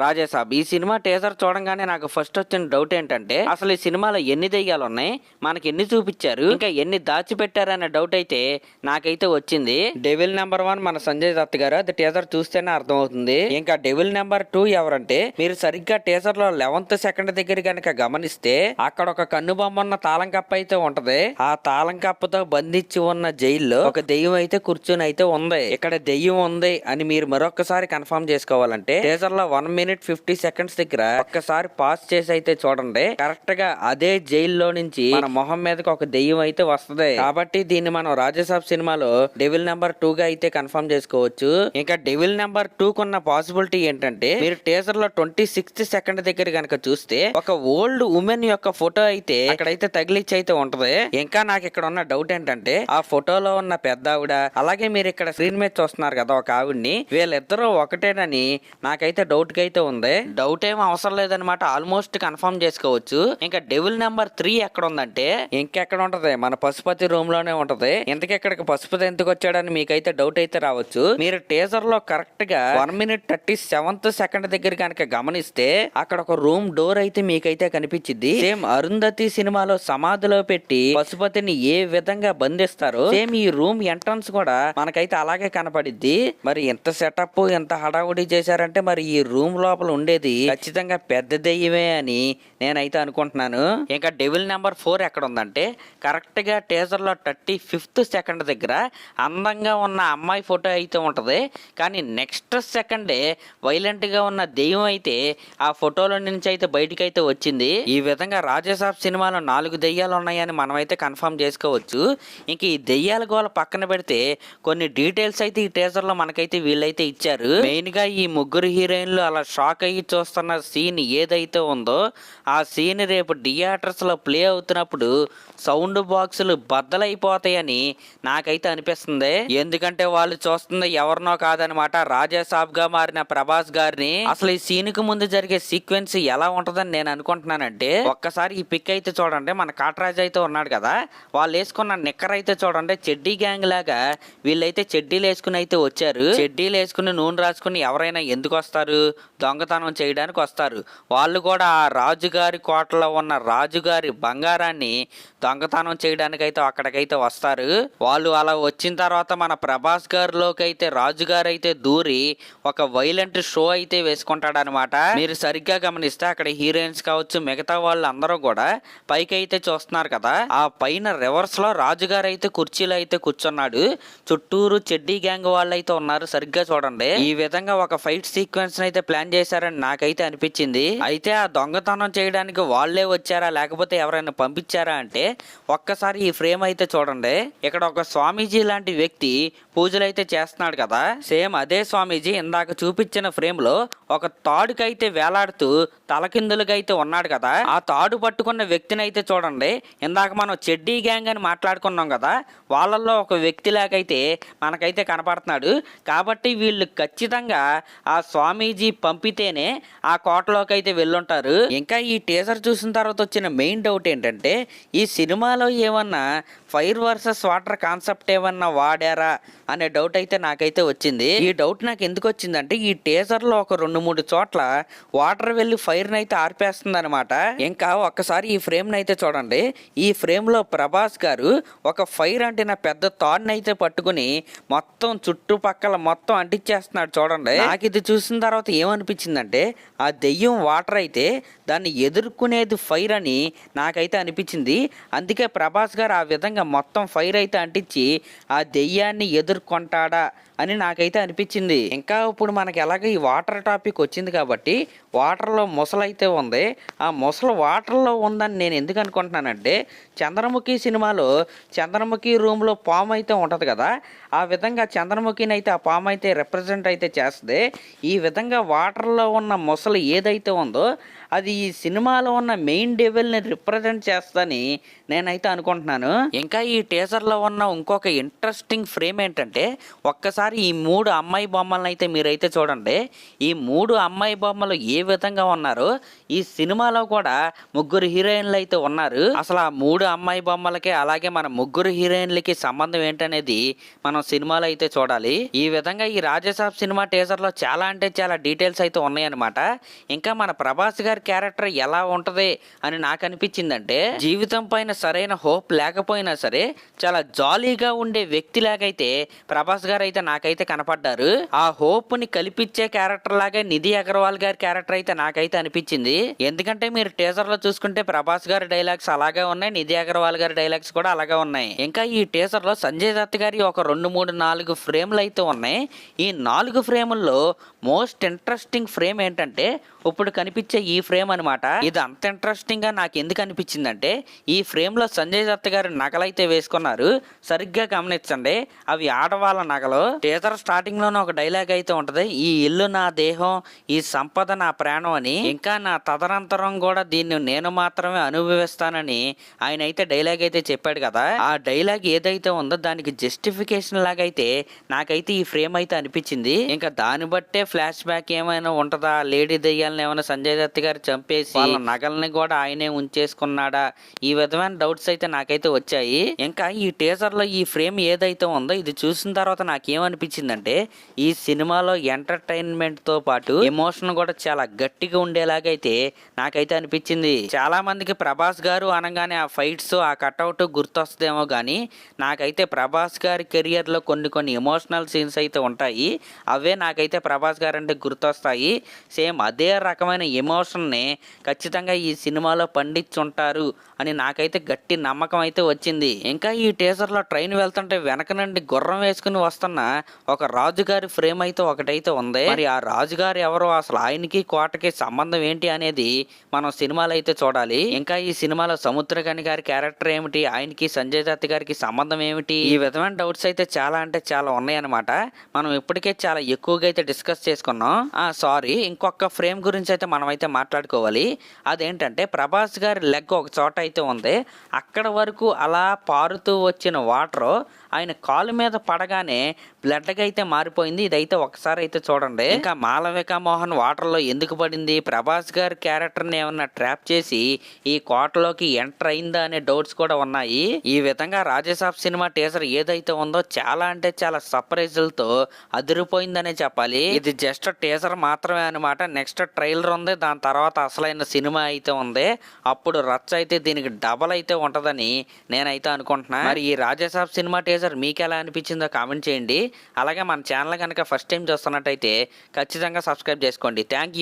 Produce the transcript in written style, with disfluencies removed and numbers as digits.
రాజాసాబ్ ఈ cinema teaser చూడంగానే నాకు ఫస్ట్ వచ్చిన డౌట్ ఏంటంటే అసలు ఈ సినిమాలో ఎన్ని దెయ్యాలు ఉన్నాయి, మనకి ఎన్ని చూపించారు, ఇంకా ఎన్ని దాచిపెట్టారు అనే డౌట్ అయితే నాకైతే వచ్చింది. డెవిల్ నెంబర్ 1 మన సంజయ్ దత్ గారు, అది టీజర్ చూస్తేనే అర్థం అవుతుంది. ఇంకా డెవిల్ నెంబర్ 2 ఎవరంటే మీరు సరిగ్గా టీజర్ లో 11th సెకండ్ దగ్గర కనుక గమనిస్తే అక్కడ ఒక కన్ను బొమ్మ ఉన్న తాళం కప్ప అయితే ఉంటది. ఆ తాళం కప్పతో బంధించి ఉన్న జైల్లో ఒక దెయ్యం అయితే కూర్చుని అయితే ఉంది. ఇక్కడ దెయ్యం ఉంది అని మీరు మరొకసారి కన్ఫర్మ్ చేసుకోవాలంటే టీజర్ లో 1 minute 50 seconds దగ్గర ఒక్కసారి పాస్ చేసి అయితే చూడండి. కరెక్ట్ గా అదే జైల్లో నుంచి మన మొహం మీదకి ఒక దెయ్యం అయితే వస్తది. కాబట్టి దీన్ని మనం రాజాసాబ్ సినిమాలో డెవిల్ నెంబర్ 2 గా అయితే కన్ఫర్మ్ చేసుకోవచ్చు. ఇంకా డెవిల్ నెంబర్ 2 కున్న పాసిబిలిటీ ఏంటంటే మీరు టీజర్ లో 26th సెకండ్ దగ్గర కనుక చూస్తే ఒక ఓల్డ్ ఉమెన్ యొక్క ఫోటో అయితే అక్కడైతే తగిలిచ్చి అయితే ఉంటది. ఇంకా నాకు ఇక్కడ ఉన్న డౌట్ ఏంటంటే ఆ ఫోటోలో ఉన్న పెద్ద ఆవిడ, అలాగే మీరు ఇక్కడ స్క్రీన్ మీద చూస్తున్నారు కదా ఒక ఆవిడ్ని, వీళ్ళిద్దరూ ఒకటేనని నాకైతే డౌట్ గా అయితే ఉంది. డౌట్ ఏం అవసరం లేదనమాట, ఆల్మోస్ట్ కన్ఫర్మ్ చేసుకోవచ్చు. ఇంకా డెవిల్ నెంబర్ 3 ఎక్కడ ఉందంటే ఇంకెక్కడ ఉంటది, మన పశుపతి రూమ్ లోనే ఉంటది. ఇంతకీ ఇక్కడికి పశుపతి ఎందుకు వచ్చాడని మీకైతే డౌట్ అయితే రావచ్చు. మీరు టీజర్ లో కరెక్ట్ గా 1 minute 37th సెకండ్ దగ్గర కనుక గమనిస్తే అక్కడ ఒక రూమ్ డోర్ అయితే మీకైతే కనిపించింది. సేమ్ అరుంధతి సినిమాలో సమాధిలో పెట్టి పశుపతిని ఏ విధంగా బంధిస్తారో సేమ్ ఈ రూమ్ ఎంట్రన్స్ కూడా మనకైతే అలాగే కనపడిద్ది. మరి ఎంత సెటప్ ఎంత హడావుడి చేశారంటే మరి ఈ రూమ్ లోపల ఉండేది ఖచ్చితంగా పెద్ద దెయ్యమే అని నేనైతే అనుకుంటున్నాను. ఇంకా డెవిల్ నెంబర్ 4 ఎక్కడ ఉందంటే కరెక్ట్ గా టీజర్ లో 35th సెకండ్ దగ్గర అందంగా ఉన్న అమ్మాయి ఫోటో అయితే ఉంటది. కానీ నెక్స్ట్ సెకండే వైలెంట్ గా ఉన్న దెయ్యం అయితే ఆ ఫోటోలో నుంచి అయితే బయటికి అయితే వచ్చింది. ఈ విధంగా రాజాసాబ్ సినిమాలో 4 దెయ్యాలు ఉన్నాయని మనం అయితే కన్ఫర్మ్ చేసుకోవచ్చు. ఇంక ఈ దెయ్యాల గోల పక్కన పెడితే కొన్ని డీటెయిల్స్ అయితే ఈ టీజర్ లో మనకైతే వీళ్ళైతే ఇచ్చారు. మెయిన్ గా ఈ ముగ్గురు హీరోయిన్లు అలా షాక్ అయ్యి చూస్తున్న సీన్ ఏదైతే ఉందో ఆ సీన్ రేపు థియేటర్స్ లో ప్లే అవుతున్నప్పుడు సౌండ్ బాక్సులు బద్దలైపోతాయని నాకైతే అనిపిస్తుంది. ఎందుకంటే వాళ్ళు చూస్తుంది ఎవరినో కాదనమాట, రాజాసాబ్ గా మారిన ప్రభాస్ గారిని. అసలు ఈ సీన్ కు ముందు జరిగే సీక్వెన్స్ ఎలా ఉంటదని నేను అనుకుంటున్నానంటే ఒక్కసారి ఈ పిక్ అయితే చూడండి. మన కాట్రాజ్ అయితే ఉన్నాడు కదా, వాళ్ళు వేసుకున్న నిక్కర్ అయితే చూడండి, చెడ్డీ గ్యాంగ్ లాగా వీళ్ళైతే చెడ్డీలు వేసుకుని అయితే వచ్చారు. చెడ్డీలు వేసుకుని నూనె రాసుకుని ఎవరైనా ఎందుకు వస్తారు, దొంగతనం చేయడానికి వస్తారు. వాళ్ళు కూడా ఆ రాజుగారి కోటలో ఉన్న రాజుగారి బంగారాన్ని దొంగతనం చేయడానికి అయితే అక్కడికైతే వస్తారు. వాళ్ళు అలా వచ్చిన తర్వాత మన ప్రభాస్ గారిలోకి అయితే రాజుగారు అయితే దూరి ఒక వైలెంట్ షో అయితే వేసుకుంటాడు అనమాట. మీరు సరిగ్గా గమనిస్తే అక్కడ హీరోయిన్స్ కావచ్చు మిగతా వాళ్ళు అందరూ కూడా పైకి అయితే చూస్తున్నారు కదా, ఆ పైన రివర్స్ లో రాజుగారు అయితే కుర్చీలో అయితే కూర్చున్నాడు. చుట్టూరు చెడ్డీ గ్యాంగ్ వాళ్ళు అయితే ఉన్నారు. సరిగ్గా చూడండి, ఈ విధంగా ఒక ఫైట్ సీక్వెన్స్ అయితే ప్లాన్ చేశారని నాకైతే అనిపించింది. అయితే ఆ దొంగతనం చేయడానికి వాళ్ళే వచ్చారా లేకపోతే ఎవరైనా పంపించారా అంటే ఒక్కసారి ఈ ఫ్రేమ్ అయితే చూడండి. ఇక్కడ ఒక స్వామీజీ లాంటి వ్యక్తి పూజలు అయితే చేస్తున్నాడు కదా, సేమ్ అదే స్వామీజీ ఇందాక చూపించిన ఫ్రేమ్ లో ఒక తాడుకైతే వేలాడుతూ తలకిందులుగా అయితే ఉన్నాడు కదా, ఆ తాడు పట్టుకున్న వ్యక్తిని అయితే చూడండి. ఇందాక మనం చెడ్డీ గ్యాంగ్ అని మాట్లాడుకున్నాం కదా, వాళ్ళల్లో ఒక వ్యక్తి లాగైతే మనకైతే కనపడుతున్నాడు. కాబట్టి వీళ్ళు ఖచ్చితంగా ఆ స్వామీజీ పంపితేనే ఆ కోటలోకి అయితే వెళ్ళుంటారు. ఇంకా ఈ టీజర్ చూసిన తర్వాత వచ్చిన మెయిన్ డౌట్ ఏంటంటే ఈ సినిమాలో ఏమన్నా ఫైర్ వర్సెస్ వాటర్ కాన్సెప్ట్ ఏమన్నా వాడారా అనే డౌట్ అయితే నాకైతే వచ్చింది. ఈ డౌట్ నాకు ఎందుకు వచ్చిందంటే ఈ టీజర్ లో ఒక 2-3 చోట్ల వాటర్ వెళ్ళి ఫైర్ నైతే ఆర్పేస్తుంది అనమాట. ఇంకా ఒక్కసారి ఈ ఫ్రేమ్ నైతే చూడండి. ఈ ఫ్రేమ్ లో ప్రభాస్ గారు ఒక ఫైర్ అంటిన పెద్ద తాడునైతే పట్టుకుని మొత్తం చుట్టుపక్కల మొత్తం అంటించేస్తున్నాడు చూడండి. నాకు ఇది చూసిన తర్వాత ఏమనిపించిందంటే ఆ దెయ్యం వాటర్ అయితే దాన్ని ఎదుర్కొనేది ఫైర్ అని నాకైతే అనిపించింది. అందుకే ప్రభాస్ గారు ఆ విధంగా మొత్తం ఫైర్ అయితే అంటించి ఆ దెయ్యాన్ని ఎదుర్కొంటాడా అని నాకైతే అనిపించింది. ఇంకా ఇప్పుడు మనకి ఎలాగ ఈ వాటర్ టాపిక్ వచ్చింది కాబట్టి వాటర్లో ముసలైతే ఉంది. ఆ ముసలు వాటర్లో ఉందని నేను ఎందుకు అనుకుంటున్నానంటే చంద్రముఖి సినిమాలో చంద్రముఖి రూమ్లో పాము అయితే ఉంటుంది కదా, ఆ విధంగా చంద్రముఖిని అయితే ఆ పాము అయితే రిప్రజెంట్ అయితే చేస్తుంది. ఈ విధంగా వాటర్లో ఉన్న ముసలు ఏదైతే ఉందో అది ఈ సినిమాలో ఉన్న మెయిన్ డెవిల్ని రిప్రజెంట్ చేస్తని నేనైతే అనుకుంటున్నాను. ఇంకా ఈ టీజర్లో ఉన్న ఇంకొక ఇంట్రెస్టింగ్ ఫ్రేమ్ ఏంటంటే, ఒక్కసారి ఈ 3 అమ్మాయి బొమ్మలను అయితే మీరైతే చూడండి. ఈ 3 అమ్మాయి బొమ్మలు ఏ విధంగా ఉన్నారో ఈ సినిమాలో కూడా 3 హీరోయిన్లు అయితే ఉన్నారు. అసలు ఆ 3 అమ్మాయి బొమ్మలకి అలాగే మన 3 హీరోయిన్లకి సంబంధం ఏంటనేది మనం సినిమాలో అయితే చూడాలి. ఈ విధంగా ఈ రాజసాబ్ సినిమా టీజర్లో చాలా అంటే చాలా డీటెయిల్స్ అయితే ఉన్నాయన్నమాట. ఇంకా మన ప్రభాస్ గారి క్యారెక్టర్ ఎలా ఉంటది అని నాకు అనిపించిందంటే, జీవితం పైన సరైన హోప్ లేకపోయినా సరే చాలా జాలీగా ఉండే వ్యక్తి లాగైతే ప్రభాస్ గారు అయితే నాకైతే కనపడ్డారు. ఆ హోప్ ని కల్పించే క్యారెక్టర్ లాగే నిధి అగర్వాల్ గారి క్యారెక్టర్ అయితే నాకైతే అనిపించింది. ఎందుకంటే మీరు టీజర్ లో చూసుకుంటే ప్రభాస్ గారి డైలాగ్స్ అలాగే ఉన్నాయి, నిధి అగర్వాల్ గారి డైలాగ్స్ కూడా అలాగే ఉన్నాయి. ఇంకా ఈ టీజర్ లో సంజయ్ దత్ గారి ఒక 2, 3, 4 ఫ్రేమ్లు అయితే ఉన్నాయి. ఈ 4 ఫ్రేముల్లో మోస్ట్ ఇంట్రెస్టింగ్ ఫ్రేమ్ ఏంటంటే ఇప్పుడు కనిపించే ఈ ఫ్రేమ్ అనమాట. ఇది అంత ఇంట్రెస్టింగ్ గా నాకు ఎందుకు అనిపించిందంటే, ఈ ఫ్రేమ్ లో సంజయ్ దత్ గారు నగలైతే వేసుకున్నారు. సరిగ్గా గమనించండి, అవి ఆడవాళ్ళ నగలు. టీజర్ స్టార్టింగ్ లోనే ఒక డైలాగ్ అయితే ఉంటది, ఈ ఇల్లు నా దేహం, ఈ సంపద నా ప్రాణం అని. ఇంకా నా తదనంతరం కూడా దీన్ని నేను మాత్రమే అనుభవిస్తానని ఆయన అయితే డైలాగ్ అయితే చెప్పాడు కదా. ఆ డైలాగ్ ఏదైతే ఉందో దానికి జస్టిఫికేషన్ లాగా అయితే నాకైతే ఈ ఫ్రేమ్ అయితే అనిపించింది. ఇంకా దాన్ని బట్టే ఫ్లాష్ బ్యాక్ ఏమైనా ఉంటదా, లేడీ దెయ్యాలను ఏమైనా సంజయ్ దత్ గారు చంపేసి వాళ్ళ నగల్ని కూడా ఆయనే ఉంచేసుకున్నాడా, ఈ విధమైన డౌట్స్ అయితే నాకైతే వచ్చాయి. ఇంకా ఈ టీజర్ లో ఈ ఫ్రేమ్ ఏదైతే ఉందో ఇది చూసిన తర్వాత నాకేమనిపించిందంటే, ఈ సినిమాలో ఎంటర్టైన్మెంట్ తో పాటు ఎమోషన్ కూడా చాలా గట్టిగా ఉండేలాగైతే నాకైతే అనిపించింది. చాలా మందికి ప్రభాస్ గారు అనగానే ఆ ఫైట్స్, ఆ కట్అవుట్ గుర్తొస్తుందేమో కానీ నాకైతే ప్రభాస్ గారి కెరియర్ లో కొన్ని ఎమోషనల్ సీన్స్ అయితే ఉంటాయి. అవే నాకైతే ప్రభాస్ గారు అంటే గుర్తొస్తాయి. సేమ్ అదే రకమైన ఎమోషన్ని ఖచ్చితంగా ఈ సినిమాలో పండించుంటారు అని నాకైతే గట్టి నమ్మకం అయితే వచ్చింది. ఇంకా ఈ టీజర్ లో ట్రైన్ వెళ్తుంటే వెనక నుండి గుర్రం వేసుకుని వస్తున్న ఒక రాజుగారి ఫ్రేమ్ అయితే ఒకటైతే ఉంది. మరి ఆ రాజుగారు ఎవరో, అసలు ఆయనకి కోటకి సంబంధం ఏంటి అనేది మనం సినిమాలో అయితే చూడాలి. ఇంకా ఈ సినిమాలో సముద్రగని గారి క్యారెక్టర్ ఏమిటి, ఆయనకి సంజయ్ దత్ గారికి సంబంధం ఏమిటి, ఈ విధమైన డౌట్స్ అయితే చాలా అంటే చాలా ఉన్నాయన్నమాట. మనం ఇప్పటికే చాలా ఎక్కువగా అయితే డిస్కస్ చేసుకున్నాం. సారీ, ఇంకొక ఫ్రేమ్ గురించి అయితే మనం అయితే మాట్లాడుకోవాలి. అదేంటంటే, ప్రభాస్ గారి లెగ్ ఒక చోట అయితే ఉంది. అక్కడ వరకు అలా పారుతూ వచ్చిన వాటర్ ఆయన కాలు మీద పడగానే బ్లడ్గా అయితే మారిపోయింది. ఇదైతే ఒకసారి అయితే చూడండి. ఇంకా మాలవిక మోహన్ వాటర్ లో ఎందుకు పడింది, ప్రభాస్ గారి క్యారెక్టర్ ని ఏమన్నా ట్రాప్ చేసి ఈ కోటలోకి ఎంటర్ అయిందా అనే డౌట్స్ కూడా ఉన్నాయి. ఈ విధంగా రాజసాబ్ సినిమా టీజర్ ఏదైతే ఉందో చాలా అంటే చాలా సర్ప్రైజులతో అదిరిపోయిందనే చెప్పాలి. ఇది జస్ట్ టీజర్ మాత్రమే అనమాట. నెక్స్ట్ ట్రైలర్ ఉంది, దాని తర్వాత అసలైన సినిమా అయితే ఉంది. అప్పుడు రచ్చ అయితే దీనికి డబల్ అయితే ఉంటదని నేనైతే అనుకుంటున్నా. మరి ఈ రాజసాబ్ సినిమా టీజర్ మీకు ఎలా అనిపించిందో కామెంట్ చేయండి. అలాగే మన ఛానల్ కనుక ఫస్ట్ టైం చూస్తున్నట్టయితే ఖచ్చితంగా సబ్స్క్రైబ్ చేసుకోండి. Thank you.